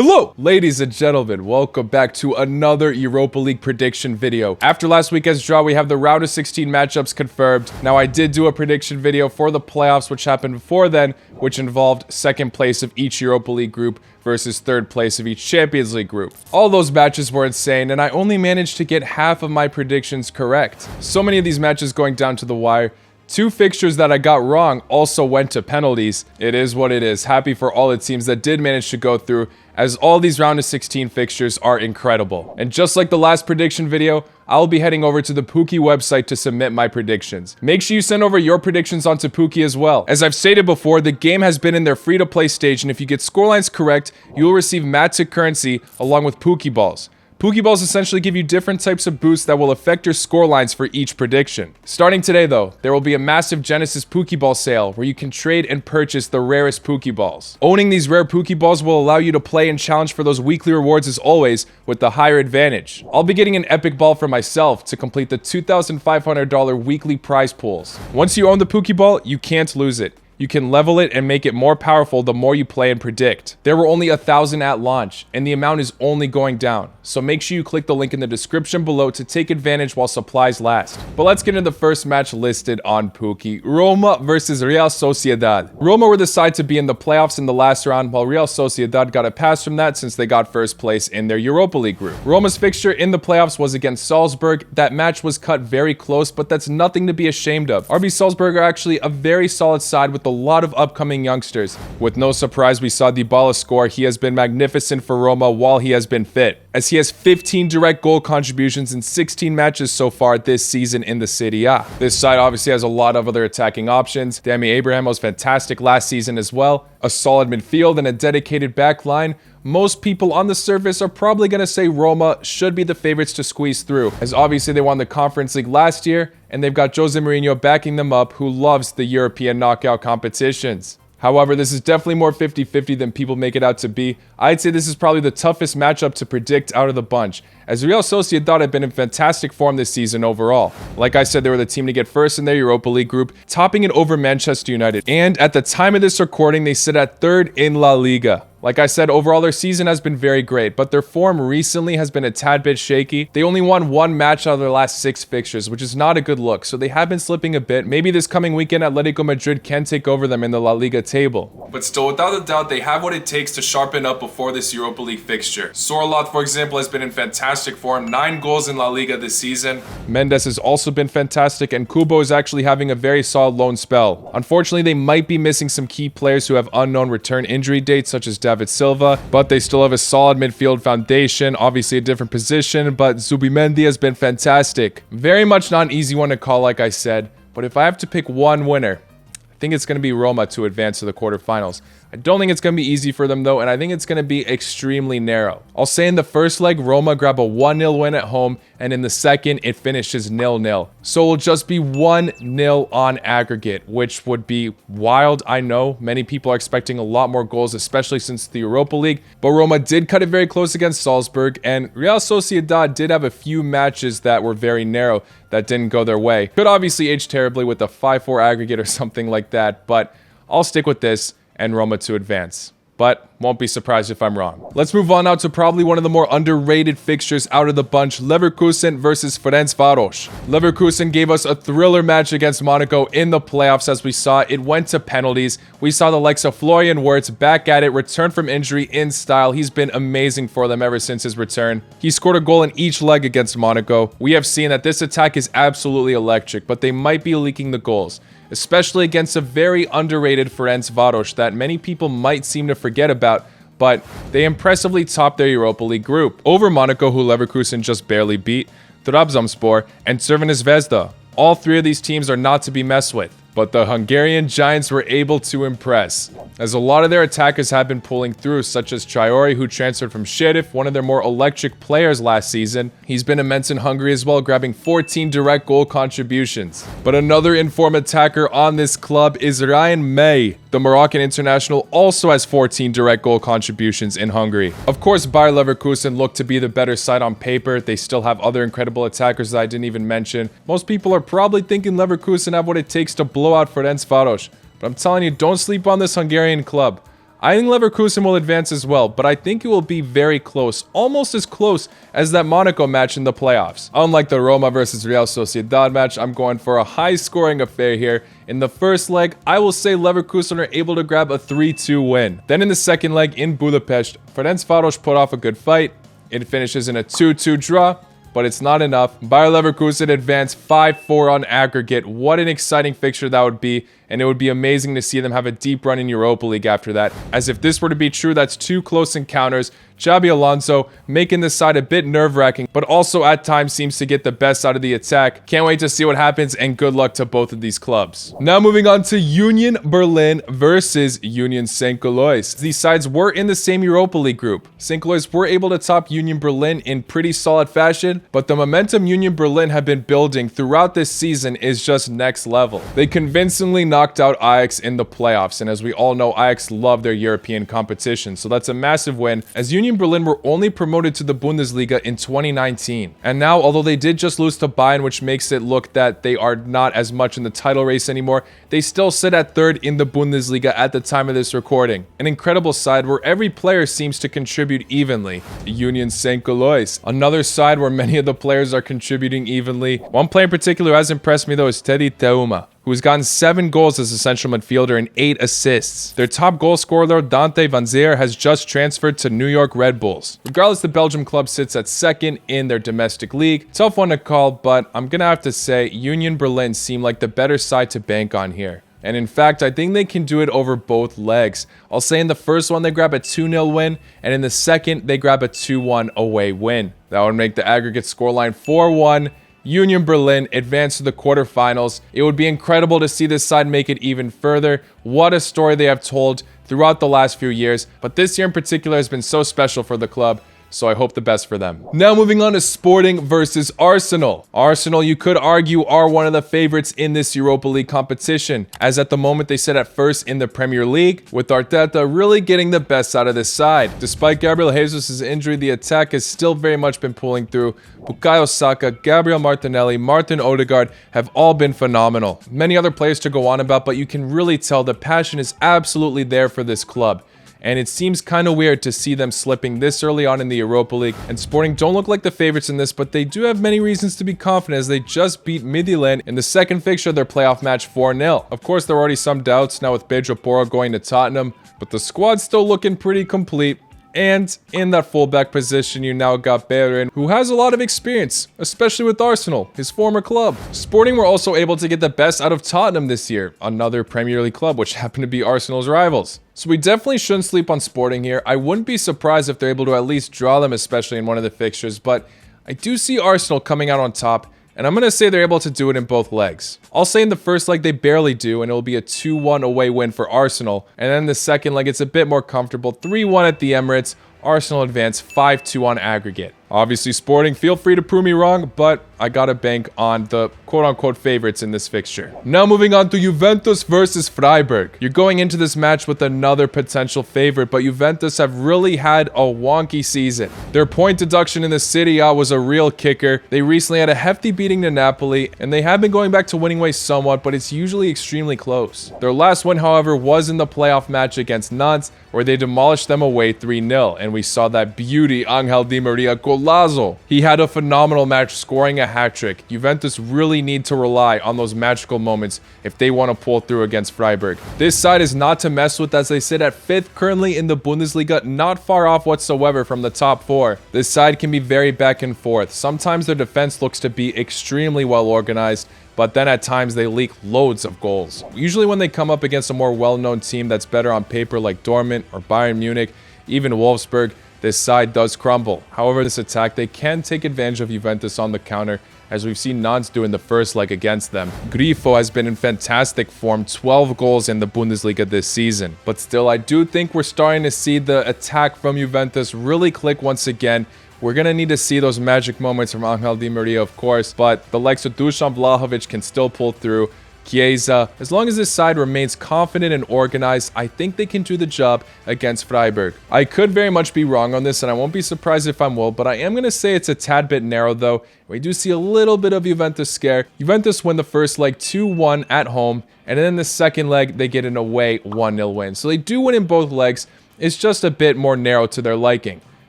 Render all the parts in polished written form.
Hello, ladies and gentlemen, welcome back to another Europa League prediction video. After last weekend's draw, we have the round of 16 matchups confirmed. Now, I did do a prediction video for the playoffs, which happened before then, which involved second place of each Europa League group versus third place of each Champions League group. All those matches were insane, and I only managed to get half of my predictions correct. So many of these matches going down to the wire. Two fixtures that I got wrong also went to penalties. It is what it is. Happy for all the teams that did manage to go through, as all these round of 16 fixtures are incredible. And just like the last prediction video, I'll be heading over to the Pooky website to submit my predictions. Make sure you send over your predictions onto Pooky as well. As I've stated before, the game has been in their free-to-play stage, and if you get scorelines correct, you will receive Magic currency along with Pooky balls. Pooky balls essentially give you different types of boosts that will affect your scorelines for each prediction. Starting today though, there will be a massive Genesis Pooky ball sale where you can trade and purchase the rarest Pooky balls. Owning these rare Pooky balls will allow you to play and challenge for those weekly rewards as always, with the higher advantage. I'll be getting an epic ball for myself to complete the $2,500 weekly prize pools. Once you own the Pooky ball, you can't lose it. You can level it and make it more powerful the more you play and predict. There were only 1,000 at launch, and the amount is only going down. So make sure you click the link in the description below to take advantage while supplies last. But let's get into the first match listed on Pooky. Roma versus Real Sociedad. Roma were the side to be in the playoffs in the last round, while Real Sociedad got a pass from that since they got first place in their Europa League group. Roma's fixture in the playoffs was against Salzburg. That match was cut very close, but that's nothing to be ashamed of. RB Salzburg are actually a very solid side with a lot of upcoming youngsters. With no surprise, we saw Dybala score. He has been magnificent for Roma while he has been fit, as he has 15 direct goal contributions in 16 matches so far this season in the Serie A. This side obviously has a lot of other attacking options. Tammy Abraham was fantastic last season as well. A solid midfield and a dedicated back line. Most people on the surface are probably going to say Roma should be the favorites to squeeze through, as obviously they won the Conference League last year, and they've got Jose Mourinho backing them up, who loves the European knockout competitions. However, this is definitely more 50-50 than people make it out to be. I'd say this is probably the toughest matchup to predict out of the bunch, as Real Sociedad have been in fantastic form this season overall. Like I said, they were the team to get first in their Europa League group, topping it over Manchester United. And at the time of this recording, they sit at third in La Liga. Like I said, overall their season has been very great, but their form recently has been a tad bit shaky. They only won one match out of their last 6 fixtures, which is not a good look, so they have been slipping a bit. Maybe this coming weekend Atletico Madrid can take over them in the La Liga table. But still, without a doubt, they have what it takes to sharpen up before this Europa League fixture. Sorloth, for example, has been in fantastic form, 9 goals in La Liga this season. Mendes has also been fantastic, and Kubo is actually having a very solid loan spell. Unfortunately, they might be missing some key players who have unknown return injury dates, such as David Silva, but they still have a solid midfield foundation, obviously a different position, but Zubimendi has been fantastic. Very much not an easy one to call, like I said, but if I have to pick one winner, I think it's going to be Roma to advance to the quarterfinals. I don't think it's going to be easy for them though, and I think it's going to be extremely narrow. I'll say in the first leg, Roma grab a 1-0 win at home, and in the second, it finishes 0-0. So it'll just be 1-0 on aggregate, which would be wild. I know many people are expecting a lot more goals, especially since the Europa League, but Roma did cut it very close against Salzburg, and Real Sociedad did have a few matches that were very narrow that didn't go their way. Could obviously age terribly with a 5-4 aggregate or something like that, but I'll stick with this and Roma to advance. But won't be surprised if I'm wrong. Let's move on now to probably one of the more underrated fixtures out of the bunch, Leverkusen versus Ferencvaros. Leverkusen gave us a thriller match against Monaco in the playoffs. As we saw, it went to penalties. We saw the likes of Florian Wirtz back at it, return from injury in style. He's been amazing for them ever since his return. He scored a goal in each leg against Monaco. We have seen that this attack is absolutely electric, but they might be leaking the goals, especially against a very underrated Ferencvaros that many people might seem to forget about, but they impressively topped their Europa League group over Monaco, who Leverkusen just barely beat, Trabzonspor, and Crvena Zvezda. All 3 of these teams are not to be messed with, but the Hungarian Giants were able to impress, as a lot of their attackers have been pulling through, such as Traore, who transferred from Sheriff, one of their more electric players last season. He's been immense in Hungary as well, grabbing 14 direct goal contributions. But another informed attacker on this club is Ryan May. The Moroccan international also has 14 direct goal contributions in Hungary. Of course, Bayer Leverkusen look to be the better side on paper. They still have other incredible attackers that I didn't even mention. Most people are probably thinking Leverkusen have what it takes to blow out Ferencvaros, but I'm telling you, don't sleep on this Hungarian club. I think Leverkusen will advance as well, but I think it will be very close, almost as close as that Monaco match in the playoffs. Unlike the Roma versus Real Sociedad match, I'm going for a high-scoring affair here. In the first leg, I will say Leverkusen are able to grab a 3-2 win. Then in the second leg in Budapest, Ferencvaros put off a good fight. It finishes in a 2-2 draw, but it's not enough. Bayer Leverkusen advanced 5-4 on aggregate. What an exciting fixture that would be, and it would be amazing to see them have a deep run in Europa League after that. As if this were to be true, that's two close encounters. Xabi Alonso making this side a bit nerve-wracking, but also at times seems to get the best out of the attack. Can't wait to see what happens, and good luck to both of these clubs. Now moving on to Union Berlin versus Union St. Galois. These sides were in the same Europa League group. St. Galois were able to top Union Berlin in pretty solid fashion, but the momentum Union Berlin have been building throughout this season is just next level. They convincingly knocked out Ajax in the playoffs, and as we all know, Ajax love their European competition, so that's a massive win, as Union Berlin were only promoted to the Bundesliga in 2019. And now, although they did just lose to Bayern, which makes it look that they are not as much in the title race anymore, they still sit at third in the Bundesliga at the time of this recording. An incredible side where every player seems to contribute evenly. Union St. Galois, another side where many of the players are contributing evenly. One player in particular who has impressed me though is Teddy Teuma, who has gotten 7 goals as a central midfielder and 8 assists. Their top goal scorer, though, Dante Van Zier, has just transferred to New York Red Bulls. Regardless, the Belgium club sits at second in their domestic league. Tough one to call, but I'm gonna have to say Union Berlin seem like the better side to bank on here. And in fact, I think they can do it over both legs. I'll say in the first one, they grab a 2-0 win, and in the second, they grab a 2-1 away win. That would make the aggregate scoreline 4-1. Union Berlin advanced to the quarterfinals. It would be incredible to see this side make it even further. What a story they have told throughout the last few years, but this year in particular has been so special for the club. So I hope the best for them. Now moving on to Sporting versus Arsenal. Arsenal, you could argue, are one of the favorites in this Europa League competition, as at the moment they sit at first in the Premier League, with Arteta really getting the best out of this side. Despite Gabriel Jesus' injury, the attack has still very much been pulling through. Bukayo Saka, Gabriel Martinelli, Martin Odegaard have all been phenomenal. Many other players to go on about, but you can really tell the passion is absolutely there for this club. And it seems kind of weird to see them slipping this early on in the Europa League. And Sporting don't look like the favorites in this, but they do have many reasons to be confident as they just beat Midtjylland in the second fixture of their playoff match 4-0. Of course, there are already some doubts now with Pedro Porro going to Tottenham, but the squad's still looking pretty complete. And in that fullback position, you now got Bellerin, who has a lot of experience, especially with Arsenal, his former club. Sporting were also able to get the best out of Tottenham this year, another Premier League club, which happened to be Arsenal's rivals. So we definitely shouldn't sleep on Sporting here. I wouldn't be surprised if they're able to at least draw them, especially in one of the fixtures, but I do see Arsenal coming out on top, and I'm going to say they're able to do it in both legs. I'll say in the first leg they barely do, and it'll be a 2-1 away win for Arsenal. And then the second leg it's a bit more comfortable, 3-1 at the Emirates. Arsenal advance 5-2 on aggregate. Obviously, Sporting, feel free to prove me wrong, but I gotta bank on the quote-unquote favorites in this fixture. Now moving on to Juventus versus Freiburg. You're going into this match with another potential favorite, but Juventus have really had a wonky season. Their point deduction in the Serie A was a real kicker. They recently had a hefty beating to Napoli, and they have been going back to winning ways somewhat, but it's usually extremely close. Their last win, however, was in the playoff match against Nantes, where they demolished them away 3-0, and we saw that beauty Angel Di Maria Golazo. He had a phenomenal match, scoring a hat-trick. Juventus really need to rely on those magical moments if they want to pull through against Freiburg. This side is not to mess with as they sit at 5th currently in the Bundesliga, not far off whatsoever from the top 4. This side can be very back and forth. Sometimes their defense looks to be extremely well organized, but then at times they leak loads of goals. Usually when they come up against a more well-known team that's better on paper like Dortmund or Bayern Munich, even Wolfsburg, this side does crumble. However, this attack, they can take advantage of Juventus on the counter, as we've seen Nantes do in the first leg against them. Grifo has been in fantastic form, 12 goals in the Bundesliga this season. But still, I do think we're starting to see the attack from Juventus really click once again. We're going to need to see those magic moments from Angel Di Maria, of course, but the likes of Dusan Vlahovic can still pull through. Chiesa. As long as this side remains confident and organized, I think they can do the job against Freiburg. I could very much be wrong on this, and I won't be surprised if I'm will, but I am going to say it's a tad bit narrow though. We do see a little bit of Juventus scare. Juventus win the first leg 2-1 at home, and then in the second leg, they get an away 1-0 win. So they do win in both legs. It's just a bit more narrow to their liking,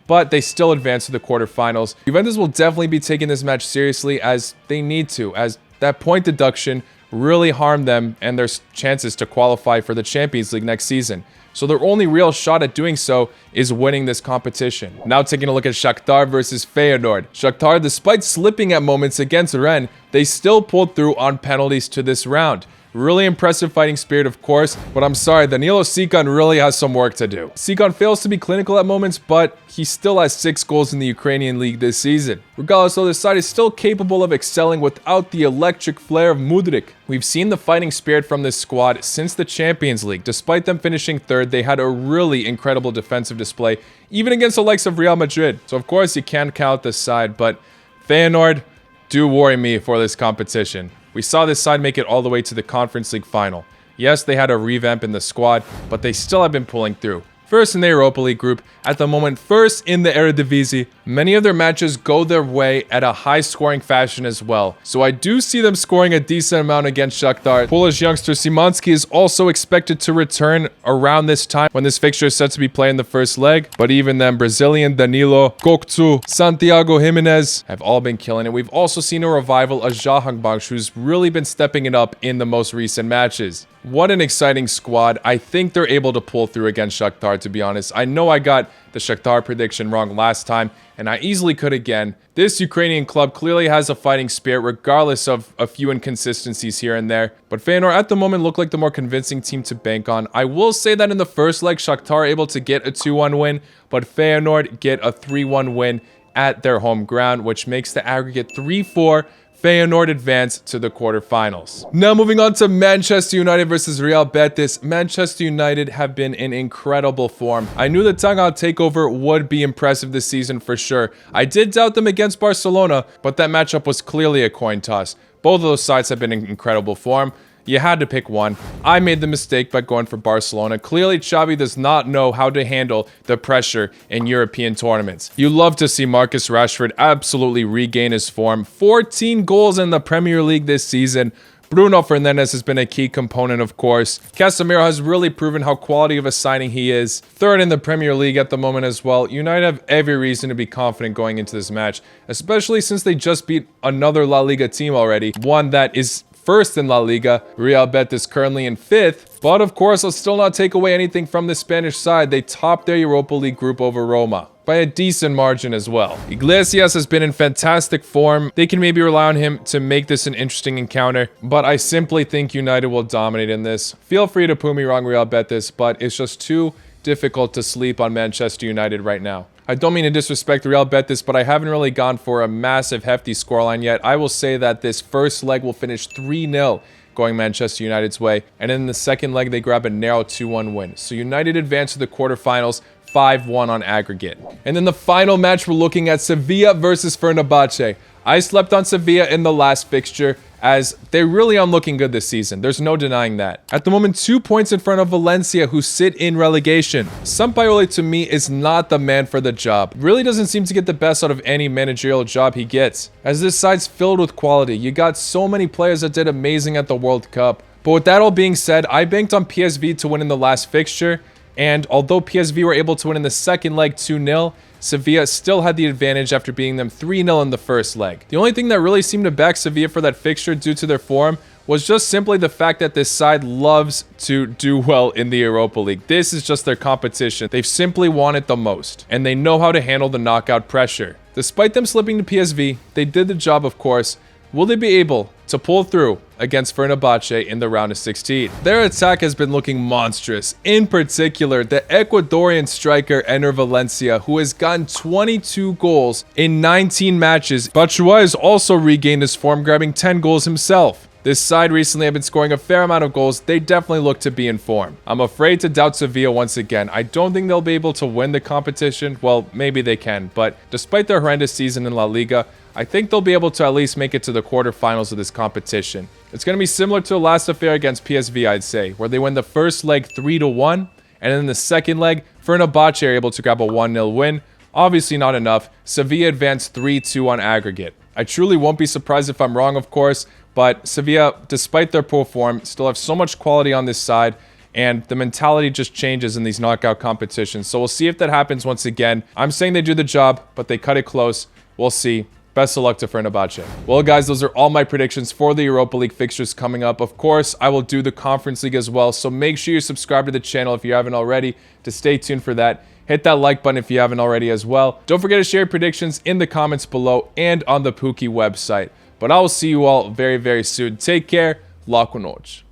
but they still advance to the quarterfinals. Juventus will definitely be taking this match seriously, as they need to, as that point deduction really harmed them and their chances to qualify for the Champions League next season. So their only real shot at doing so is winning this competition. Now taking a look at Shakhtar versus Feyenoord. Shakhtar, despite slipping at moments against Rennes, they still pulled through on penalties to this round. Really impressive fighting spirit, of course, but I'm sorry, Danilo Sikan really has some work to do. Sikan fails to be clinical at moments, but he still has 6 goals in the Ukrainian league this season. Regardless, though, this side is still capable of excelling without the electric flair of Mudryk. We've seen the fighting spirit from this squad since the Champions League. Despite them finishing 3rd, they had a really incredible defensive display, even against the likes of Real Madrid. So, of course, you can't count this side, but Feyenoord do worry me for this competition. We saw this side make it all the way to the Conference League final. Yes, they had a revamp in the squad, but they still have been pulling through. First in the Europa League group, at the moment first in the Eredivisie. Many of their matches go their way at a high-scoring fashion as well. So I do see them scoring a decent amount against Shakhtar. Polish youngster Szymanski is also expected to return around this time when this fixture is set to be played in the first leg. But even then, Brazilian Danilo, Kokcu, Santiago Jimenez have all been killing it. We've also seen a revival of Jahanbakhsh, who's really been stepping it up in the most recent matches. What an exciting squad. I think they're able to pull through against Shakhtar, to be honest. I know I got the Shakhtar prediction wrong last time, and I easily could again. This Ukrainian club clearly has a fighting spirit, regardless of a few inconsistencies here and there. But Feyenoord at the moment look like the more convincing team to bank on. I will say that in the first leg, Shakhtar are able to get a 2-1 win, but Feyenoord get a 3-1 win at their home ground, which makes the aggregate 3-4. Feyenoord advance to the quarterfinals. Now moving on to Manchester United versus Real Betis. Manchester United have been in incredible form. I knew the Tagal takeover would be impressive this season for sure. I did doubt them against Barcelona, but that matchup was clearly a coin toss. Both of those sides have been in incredible form. You had to pick one. I made the mistake by going for Barcelona. Clearly, Xavi does not know how to handle the pressure in European tournaments. You love to see Marcus Rashford absolutely regain his form. 14 goals in the Premier League this season. Bruno Fernandes has been a key component, of course. Casemiro has really proven how quality of a signing he is. 3rd in the Premier League at the moment as well. United have every reason to be confident going into this match, especially since they just beat another La Liga team already. One that is 1st in La Liga. Real Betis currently in 5th. But of course, let's still not take away anything from the Spanish side. They topped their Europa League group over Roma by a decent margin as well. Iglesias has been in fantastic form. They can maybe rely on him to make this an interesting encounter, but I simply think United will dominate in this. Feel free to prove me wrong, Real Betis, but it's just too difficult to sleep on Manchester United right now. I don't mean to disrespect Real Betis, but I haven't really gone for a massive, hefty scoreline yet. I will say that this first leg will finish 3-0 going Manchester United's way. And in the second leg, they grab a narrow 2-1 win. So United advance to the quarterfinals, 5-1 on aggregate. And then the final match, we're looking at Sevilla versus Fenerbahce. I slept on Sevilla in the last fixture, as they really aren't looking good this season. There's no denying that. At the moment, 2 points in front of Valencia, who sit in relegation. Sampaoli, to me, is not the man for the job. Really doesn't seem to get the best out of any managerial job he gets, as this side's filled with quality. You got so many players that did amazing at the World Cup. But with that all being said, I banked on PSV to win in the last fixture, and although PSV were able to win in the second leg 2-0, Sevilla still had the advantage after beating them 3-0 in the first leg. The only thing that really seemed to back Sevilla for that fixture due to their form was just simply the fact that this side loves to do well in the Europa League. This is just their competition. They've simply won it the most, and they know how to handle the knockout pressure. Despite them slipping to PSV, they did the job, of course. Will they be able to pull through against Fenerbahce in the round of 16? Their attack has been looking monstrous. In particular, the Ecuadorian striker Ener Valencia, who has gotten 22 goals in 19 matches. Batshuayi has also regained his form, grabbing 10 goals himself. This side recently have been scoring a fair amount of goals. They definitely look to be in form. I'm afraid to doubt Sevilla once again. I don't think they'll be able to win the competition. Well, maybe they can, but despite their horrendous season in La Liga, I think they'll be able to at least make it to the quarterfinals of this competition. It's going to be similar to the last affair against PSV, I'd say, where they win the first leg 3-1, and then the second leg, Fenerbahce are able to grab a 1-0 win. Obviously not enough. Sevilla advanced 3-2 on aggregate. I truly won't be surprised if I'm wrong, of course, but Sevilla, despite their poor form, still have so much quality on this side, and the mentality just changes in these knockout competitions. So we'll see if that happens once again. I'm saying they do the job, but they cut it close. We'll see. Best of luck to Fenerbahce. Well, guys, those are all my predictions for the Europa League fixtures coming up. Of course, I will do the Conference League as well, so make sure you subscribe to the channel if you haven't already to stay tuned for that. Hit that like button if you haven't already as well. Don't forget to share your predictions in the comments below and on the Pooky website. But I will see you all very, very soon. Take care. Lá com noite.